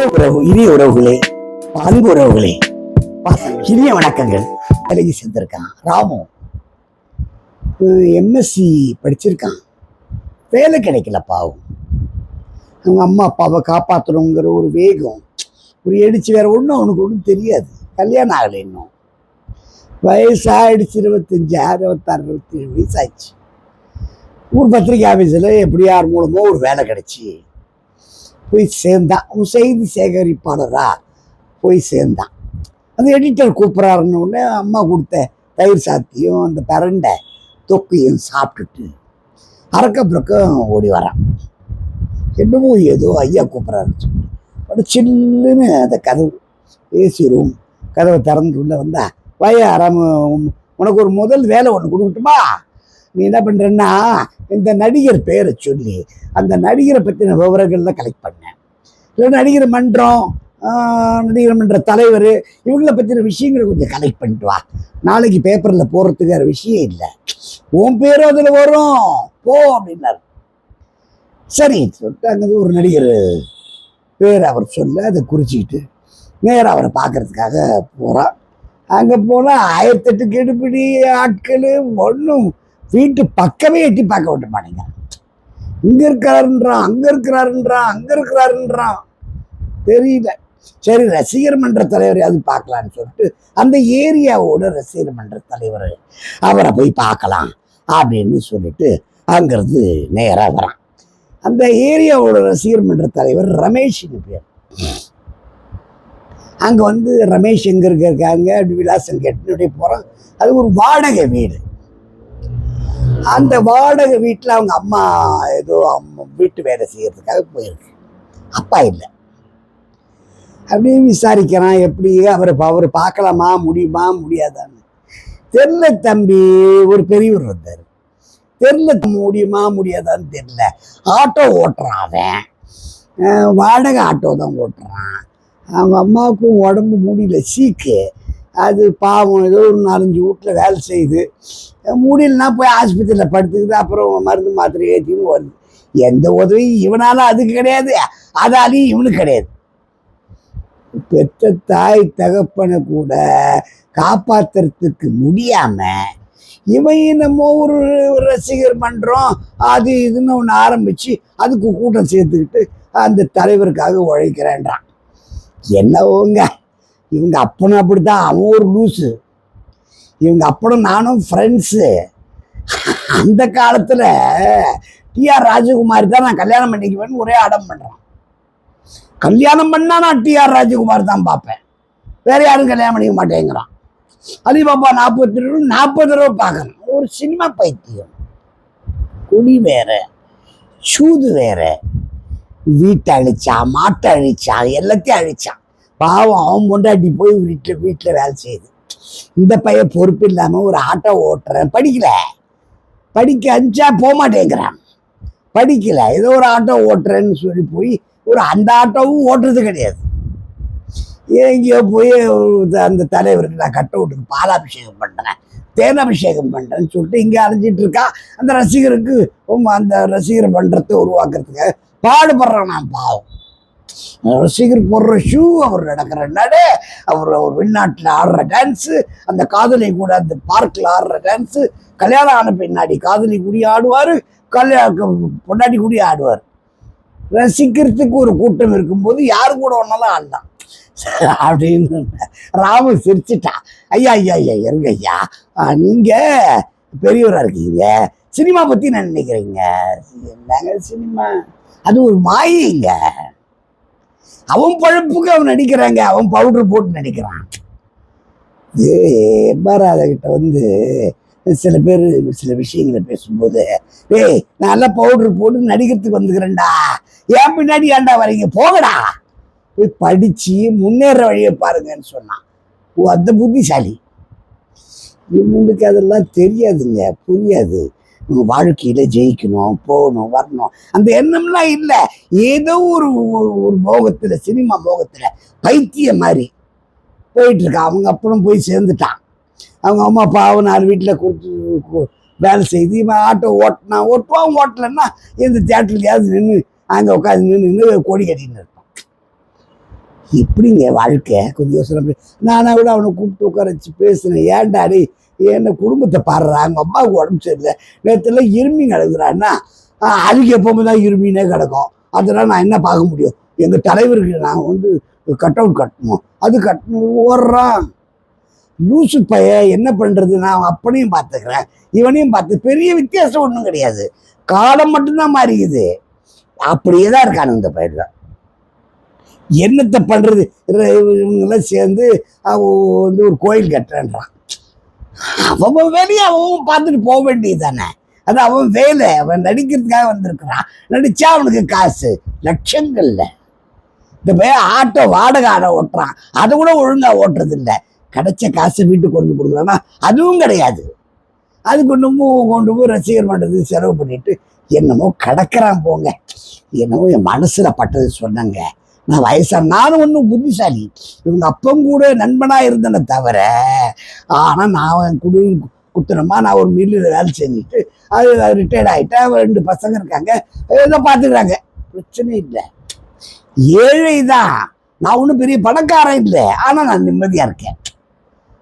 இனிய உறவுகளே, அன்பு உறவுகளே, இனிய வணக்கங்கள். வேலைக்கு சேர்ந்திருக்கான் ராமு. எம்எஸ்சி படிச்சிருக்கான். வேலை கிடைக்கல பாவம். அவங்க அம்மா அப்பாவை காப்பாற்றணுங்கிற ஒரு வேகம், ஒரு எடுச்சு, வேற ஒன்றும் அவனுக்கு ஒன்றும் தெரியாது. கல்யாணம் ஆகலை இன்னும். வயசாகிடுச்சு, 25, 26, 27 வயசாயிடுச்சு. ஒரு பத்திரிகை ஆஃபீஸில் எப்படி யார் மூலமோ ஒரு வேலை கிடைச்சி போய் சேர்ந்தான். செய்தி சேகரிப்பாளரா போய் சேர்ந்தான். அந்த எடிட்டர் கூப்பிட்றாருன்னு உடனே அம்மா கொடுத்த தயிர் சாத்தியும் அந்த பரண்டை தொக்கையும் சாப்பிட்டுட்டு அறக்க பிறக்கம் ஓடி வரான். என்னமோ ஏதோ ஐயா கூப்பிட்றாருன்னு சொல்லி அப்படி சில்லுன்னு அந்த கதவு ஏசி ரூம் கதவை திறந்து உள்ள வந்தா, வய உனக்கு ஒரு முதல் வேலை ஒன்று கொடுக்கட்டுமா? நீ என்ன பண்ணுறன்னா, இந்த நடிகர் பேரை சொல்லி அந்த நடிகரை பற்றின விவரங்கள்லாம் கலெக்ட் பண்ணேன். இல்லை நடிகர் மன்றம், நடிகர் மன்ற தலைவர், இவங்களை பற்றின விஷயங்களை கொஞ்சம் கலெக்ட் பண்ணிட்டு வா. நாளைக்கு பேப்பரில் போகிறதுக்கு வேறு விஷயம் இல்லை, உன் பேரும் அதில் வரும், போ அப்படின்னாரு. சரி சொல்லிட்டு அங்கே ஒரு நடிகர் பேர் அவர் சொல்ல அதை குறிச்சிக்கிட்டு நேராக அவரை பார்க்கறதுக்காக போகிறான். அங்கே போனால் 1008 கெடுபிடி ஆட்கள், ஒன்றும் வீட்டு பக்கமே எட்டி பார்க்க விட மாட்டேங்க. இங்கே இருக்கிறாருன்றான், அங்கே இருக்கிறாருன்றான், அங்கே இருக்கிறாருன்றான், தெரியல. சரி, ரசிகர் மன்ற தலைவர் அது பார்க்கலான்னு சொல்லிட்டு அந்த ஏரியாவோட ரசிகர் மன்ற தலைவர் அவரை போய் பார்க்கலாம் அப்படின்னு சொல்லிட்டு அங்கிருந்து நேராக வரான். அந்த ஏரியாவோட ரசிகர் மன்ற தலைவர் ரமேஷ்னு பேர். அங்கே வந்து ரமேஷ் எங்கே இருக்காங்க அப்படி விலாசம் கேட்டு போகிறான். அது ஒரு வாடகை வீடு. அந்த வாடகை வீட்டில் அவங்க அம்மா ஏதோ வீட்டு வேலை செய்யறதுக்காக போயிருக்கு. அப்பா இல்லை. அப்படியே விசாரிக்கிறான், எப்படி அவர் பார்க்கலாமா, முடியுமா முடியாதான்னு தெரியல. தம்பி ஒரு பெரியவர் வந்தார், தெரியல முடியுமா முடியாதான்னு தெரியல. ஆட்டோ ஓட்டுறான் அவன், வாடகை ஆட்டோ தான் ஓட்டுறான். அவங்க அம்மாவுக்கும் உடம்பு முடியல, சீக்கு. அது பாவம் ஏதோ ஒரு 4-5 வீட்டில் வேலை செய்யுது, முடியலன்னா போய் ஆஸ்பத்திரியில் படுத்துக்குது. அப்புறம் மருந்து மாத்திரை ஏற்றின்னு வருது. எந்த உதவியும் இவனால அதுக்கு கிடையாது, அதாலையும் இவனுக்கு கிடையாது. பெற்ற தாய் தகப்பனை கூட காப்பாற்றுறதுக்கு முடியாம இவன் என்னமோ ஒரு ரசிகர் மன்றம் அது இதுன்னு ஒன்று ஆரம்பிச்சு அதுக்கு கூட்டம் சேர்த்துக்கிட்டு அந்த தலைவருக்காக உழைக்கிறேன்றான். என்னவோங்க, இவங்க அப்பனும் அப்படித்தான், அவன் ஒரு லூஸு. இவங்க அப்பனும் நானும் ஃப்ரெண்ட்ஸு. அந்த காலத்தில் டிஆர் ராஜகுமாரி தான் நான் கல்யாணம் பண்ணிக்குவேன்னு ஒரே அடம் பண்ணுறான். கல்யாணம் பண்ணா நான் டிஆர் ராஜகுமார் தான் பார்ப்பேன், வேற யாரும் கல்யாணம் பண்ணிக்க மாட்டேங்கிறான். அலிபாபா 40 தடவை பார்க்கணும். ஒரு சினிமா பைத்தியம். குடி வேற, சூது வேற. வீட்டை அழிச்சான், மாட்டை அழிச்சான், எல்லாத்தையும் அழிச்சான். பாவம் அவன் பொண்டாட்டி போய் வீட்டில் வேலை செய்யுது. இந்த பையன் பொறுப்பு இல்லாமல் ஒரு ஆட்டோ ஓட்டுறேன், படிக்க அனுப்பிச்சா போக மாட்டேங்கிறான். படிக்கல, ஏதோ ஒரு ஆட்டோ ஓட்டுறேன்னு சொல்லி போய் அந்த ஆட்டோவும் ஓட்டுறது கிடையாது. எங்கேயோ போய் அந்த தலைவருக்கு நான் கட் அவுட்டுக்கு பாலாபிஷேகம் பண்ணுறேன், தேனாபிஷேகம் பண்ணுறேன்னு சொல்லிட்டு இங்கே அலைஞ்சிட்டு இருக்கா. அந்த ரசிகருக்கு அந்த ரசிகர் மன்றத்தை உருவாக்குறதுக்காக பாடுபடுறான். நான் பாவம் ரசிகர் போடுற ஷூ, அவர் நடக்கிற நடை, அவர் வெளிநாட்டில் ஆடுற டான்ஸு, அந்த காதலி கூட அந்த பார்க்கில் ஆடுற டான்ஸு, கல்யாணம் ஆன பின்னாடி காதலி கூடி ஆடுவார், பொண்டாட்டி கூடி ஆடுவார். ரசிக்கிறதுக்கு ஒரு கூட்டம் இருக்கும்போது யாரு கூட ஒன்னாலும் ஆடலாம் அப்படின்னு ராமு சிரிச்சுட்டா. ஐயா ஐயா ஐயா இருங்க ஐயா, நீங்கள் பெரியவராக இருக்கீங்க, சினிமா பற்றி நான் நினைக்கிறீங்க. என்னங்க சினிமா, அது ஒரு மாயைங்க. அவன் பழப்புக்கு அவன் நடிக்கிறாங்க, அவன் பவுடர் போட்டு நடிக்கிறான். பாராதகிட்ட வந்து சில பேர் சில விஷயங்களை பேசும்போது, ஏய் நான் எல்லாம் பவுடர் போட்டு நடிக்கிறதுக்கு வந்துக்கிறேன்டா, ஏன் பின்னாடி ஏன்டா வரீங்க, போகடா போய் படிச்சு முன்னேற வழியை பாருங்கன்னு சொன்னான். அந்த புத்திசாலி. இவனுக்கு அதெல்லாம் தெரியாதுங்க, புரியாது. நம்ம வாழ்க்கையில ஜெயிக்கணும், போகணும், வரணும், அந்த எண்ணம்லாம் இல்லை. ஏதோ ஒரு மோகத்துல, சினிமா மோகத்துல பைத்தியம் மாதிரி போயிட்டு இருக்கான். அவங்க அப்புறம் போய் சேர்ந்துட்டான். அவங்க அம்மா அப்பாவும் 4 வீட்டில் கொடுத்து வேலை செய்து இவன் ஆட்டோ ஓட்டுவான். ஓட்டலைன்னா இந்த தியேட்டர்லையாவது நின்று அங்கே உட்காந்து நின்று கோடி கட்டின்னு இருப்பான். எப்படிங்க வாழ்க்கை கொஞ்சம் யோசனை பண்ணி. நானா கூட அவனை கூப்பிட்டு உட்கார வச்சு பேசுனேன். ஏன்டாடி என்ன குடும்பத்தை பாடுறா, அவங்க அம்மாவுக்கு உடம்பு சரியில்லை, நேரத்துல இருமி கிடக்குறான்னா அதுக்கு எப்பவுமே தான் இருமினே கிடக்கும். அதெல்லாம் நான் என்ன பார்க்க முடியும்? எங்க தலைவருக்கு நான் கட் அவுட் கட்டணும், அது கட்டணும் ஓடுறான். லூசு பைய என்ன பண்றது? நான் அப்பனையும் பார்த்துக்கிறேன், இவனையும் பார்த்து பெரிய வித்தியாசம் ஒன்றும் கிடையாது. காலம் மட்டும்தான் மாறிக்குது. அப்படியே தான் இருக்கானு இந்த பயிர். என்னத்தை பண்றது? இவங்கெல்லாம் சேர்ந்து ஒரு கோயில் கட்டுறான்றான். அவன் வேலையை அவன் பார்த்துட்டு போக வேண்டியது தானே. அது அவன் வேலை. அவன் நடிக்கிறதுக்காக வந்திருக்கிறான். நடிச்சா அவனுக்கு காசு லட்சங்கள்ல. இந்த பையன் ஆட்டோ வாடகை ஆடை ஓட்டுறான், அதை கூட ஒழுங்கா ஓட்டுறது இல்லை. கிடைச்ச காசை வீட்டுக்கு கொண்டு கொடுக்குறான்னா அதுவும் கிடையாது. அது கொண்டு போய் ரசிகர் மன்றத்துக்கு செலவு பண்ணிட்டு என்னமோ கடக்கிறான் போங்க. என்னமோ என் மனசுல பட்டது சொன்னங்க. நான் வயசான, நானும் ஒன்றும் புத்திசாலி, இவங்க அப்பவும் கூட நண்பனா இருந்தேனே தவிர. ஆனா நான் குத்துனமா நான் ஒரு மில்லில் வேலை செஞ்சுட்டு அது ரிட்டையர்ட் ஆகிட்டேன். 2 பசங்க இருக்காங்க, ஏதோ பார்த்துக்கிறாங்க, பிரச்சனை இல்லை. ஏழை தான், நான் ஒன்றும் பெரிய பணக்காரன் இல்லை, ஆனால் நான் நிம்மதியாக இருக்கேன்.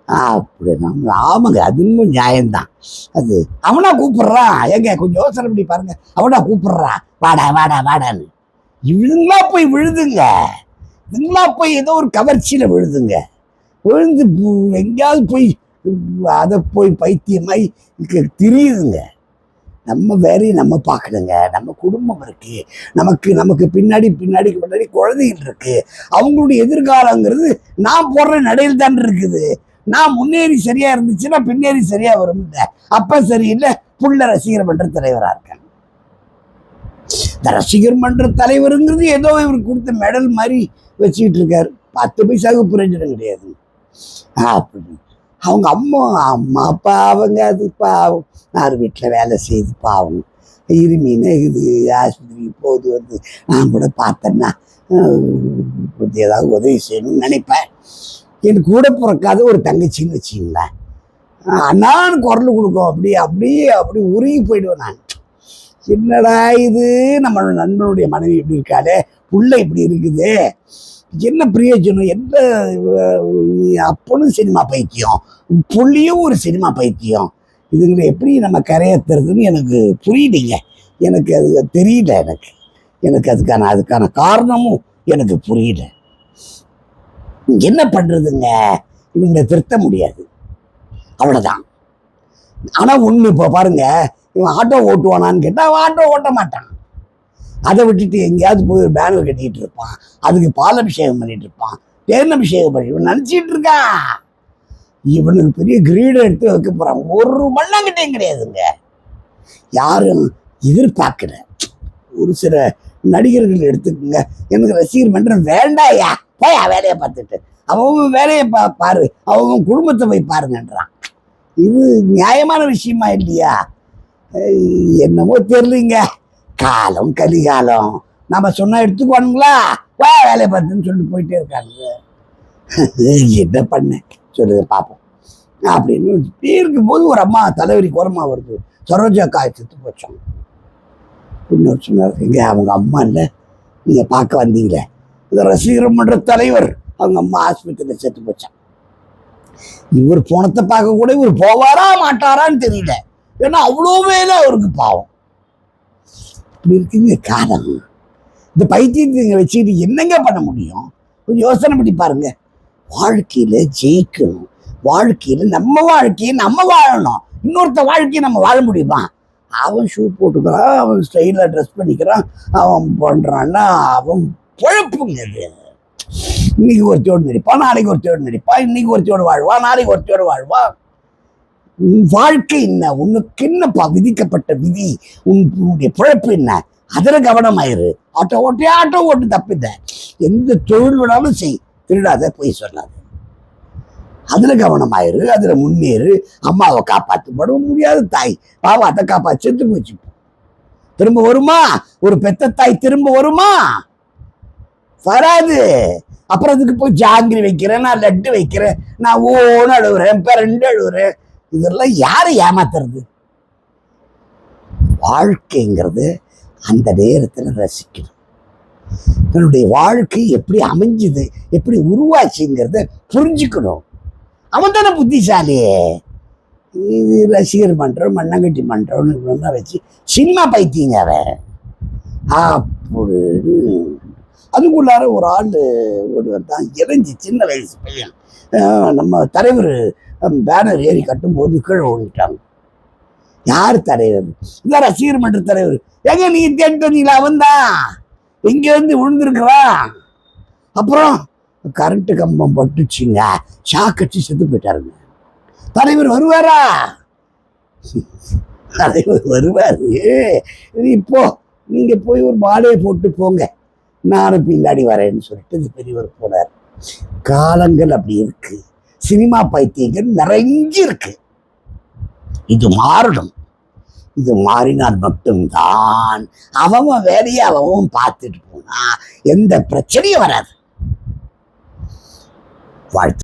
அப்படி நம்ம ஆமாங்க, அது இன்னும் நியாயம்தான். அது அவனா கூப்பிடுறான். ஏங்க கொஞ்சம் யோசனை பண்ணி பாருங்க. அவனா கூப்பிடுறான், வாடா வாடா வாடான்னு. இவங்களா போய் விழுதுங்க. இவங்களா போய் ஏதோ ஒரு கவர்ச்சியில விழுதுங்க. விழுந்து எங்கேயாவது போய் அதை போய் பைத்தியமாய் திரியுதுங்க. நம்ம வேலையை நம்ம பார்க்கணுங்க. நம்ம குடும்பம் இருக்கு, நமக்கு பின்னாடி குழந்தைகள் இருக்கு. அவங்களுடைய எதிர்காலங்கிறது நான் போடுற நடையில் தான் இருக்குது. நான் முன்னேறி சரியா இருந்துச்சுன்னா பின்னேறி சரியா வரும். அப்ப சரியில்லை, புள்ள ரசிகர் மன்ற தலைவரா இருக்கேன். இந்த ரசிகர் மன்ற தலைவருங்கிறது ஏதோ இவருக்கு கொடுத்த மெடல் மாதிரி வச்சுக்கிட்டு இருக்காரு. 10 பைசாவுக்கு பிரயோஜனம் கிடையாது. அப்படி அவங்க அம்மா பாவங்க. அது பாவம், நான் வீட்டில் வேலை செய்து பாவம், இருமீன இது ஆஸ்பத்திரிக்கு போது நான் கூட பார்த்தேன்னா கொஞ்சம் ஏதாவது உதவி செய்யணும்னு நினைப்பேன். எனக்கு கூட பிறக்காத ஒரு தங்கச்சின்னு வச்சுங்களேன், அண்ணான்னு குரல் கொடுக்கும். அப்படி உருகி போயிடுவேன் நான். என்னடா இது, நம்ம நண்பனுடைய மனைவி இப்படி இருக்காளே, புள்ள இப்படி இருக்குது, என்ன பிரயோஜனம்? என்ன அப்பனும் சினிமா பைத்தியம், புள்ளியும் ஒரு சினிமா பைத்தியம். இதுங்களை எப்படி நம்ம கரையேற்றுறதுன்னு எனக்கு புரியலைங்க. எனக்கு அது தெரியல. எனக்கு அதுக்கான காரணமும் எனக்கு புரியல. என்ன பண்றதுங்க? இவங்களை திருத்த முடியாது, அவ்வளவுதான். ஆனா ஒண்ணு, இப்ப பாருங்க, இவன் ஆட்டோ ஓட்டுவானான்னு கேட்டா அவன் ஆட்டோ ஓட்ட மாட்டான். அதை விட்டுட்டு எங்கேயாவது போய் ஒரு பேனர் கட்டிட்டு இருப்பான், அதுக்கு பாலபிஷேகம் பண்ணிட்டு இருப்பான், தேர்னபிஷேகம் பண்ணி இவன் நினைச்சிட்டு இருக்கான். இவனுக்கு பெரிய கிரீடம் எடுத்து வைக்க போறான். ஒரு மண்ணாங்கிட்டையும் கிடையாதுங்க. யாரும் எதிர்பார்க்கல. ஒரு சில நடிகர்கள் எடுத்துக்கோங்க, எனக்கு ரசிகர் மன்றம் வேண்டாயா, போயா வேலையை பார்த்துட்டு, அவங்க வேலையை பாரு, அவங்க குடும்பத்தை போய் பாருங்கன்றான். இது நியாயமான விஷயமா இல்லையா? என்னமோ தெரியலீங்க. காலம் கலிகாலம். நம்ம சொன்னா எடுத்துக்குவானுங்களா? வேலையை பார்த்துன்னு சொல்லிட்டு போயிட்டே இருக்காங்க. என்ன பண்ண சொல்லுங்க பார்ப்போம் அப்படின்னு இருக்கும்போது ஒரு அம்மா தலைவரி கோரமா வருது. சரோஜா காய் செத்து போச்சாங்க. இன்னொரு சொன்னார், எங்க அவங்க அம்மா இல்லை, நீங்க பார்க்க வந்தீங்களே, இந்த ரசிகர் மன்ற தலைவர், அவங்க அம்மா ஆஸ்பத்திரியில் செத்து போச்சான். இவர் போனத்தை பார்க்க கூட இவர் போவாரா மாட்டாரான்னு தெரியல. ஏன்னா அவ்வளோ வேலை அவருக்கு, பாவம். இப்படி இருக்குங்க காலம். இந்த பைத்தியத்தை வச்சுக்கிட்டு என்னங்க பண்ண முடியும்? கொஞ்சம் யோசனை பண்ணி பாருங்க. வாழ்க்கையில ஜெயிக்கணும், வாழ்க்கையில நம்ம வாழ்க்கையை நம்ம வாழணும். இன்னொருத்த வாழ்க்கையை நம்ம வாழ முடியுமா? அவன் ஷூ போட்டுக்கிறான், அவன் ஸ்டைலா ட்ரெஸ் பண்ணிக்கிறான், அவன் பண்றான்னா அவன் பொழப்புங்க. இன்னைக்கு ஒருத்தோடு நடிப்பான், நாளைக்கு ஒருத்தோடு நடிப்பான், இன்னைக்கு ஒருத்தோடு வாழ்வான், நாளைக்கு ஒருத்தோடு வாழ்வான். வாழ்க்கை என்ன? உனக்கு என்னப்பா விதிக்கப்பட்ட விதி? உன்னுடைய பிழப்பு என்ன? அதில் கவனமாயிரு. ஆட்டோ ஓட்டு தப்பில்ல. எந்த தொழில் வேணாலும் செய், திருடாத, போய் சொல்லாத. அதுல கவனமாயிரு, அதுல முன்னேறு. அம்மாவை காப்பாற்ற முடியாது தாய், பாவம் அதை காப்பாற்றி செத்து போச்சு. திரும்ப வருமா? ஒரு பெத்த தாய் திரும்ப வருமா? வராது. அப்புறம் அதுக்கு போய் ஜாங்கிரி வைக்கிறேன், நான் லட்டு வைக்கிறேன், நான் ஓன்னு அழுகுறேன், பிறண்டு அழுகுறேன். இதெல்லாம் யாரை ஏமாத்துறது? வாழ்க்கைங்கிறது அந்த நேரத்துல ரசிக்கணும். தன்னுடைய வாழ்க்கை எப்படி அமைஞ்சுது, எப்படி உருவாச்சுங்கிறத புரிஞ்சுக்கணும். அவன் தானே புத்திசாலி. இது ரசிகர் மன்றம், மண்ணங்கட்டி மன்றம்னு வச்சு சினிமா பைத்தியங்க அவன். அப்படின்னு அதுக்குள்ளார ஒரு ஆள் ஒருவர் தான் இறஞ்சி, சின்ன வயசு பையன். நம்ம தலைவர் பேனர் ஏறி கட்டும்போது கீழே ஓடிட்டாங்க. யார் தலைவர்? இந்த ரசிகர் மன்ற தலைவர். எங்க நீங்க தேடி வந்தீங்களா? அவன் தான் இங்க வந்து விழுந்திருக்கிறான். அப்புறம் கரண்ட் கம்பம் பட்டுச்சுங்க, ஷாக்கடிச்சு செத்து போயிட்டாருங்க. தலைவர் வருவாரா? தலைவர் வருவாரு. இப்போ நீங்க போய் ஒரு மாலையை போட்டு போங்க, நானும் பின்னாடி வரேன்னு சொல்லிட்டு இந்த பெரியவர் போனார். காலங்கள் அப்படி இருக்கு. சினிமா பைத்தியங்கள் நிறைஞ்சு இருக்கு. இது மாறணும். இது மாறினால் மட்டும்தான் அவன் வேலையை அவன் பார்த்துட்டு போனா எந்த பிரச்சனையும் வராது. வாழ்த்து.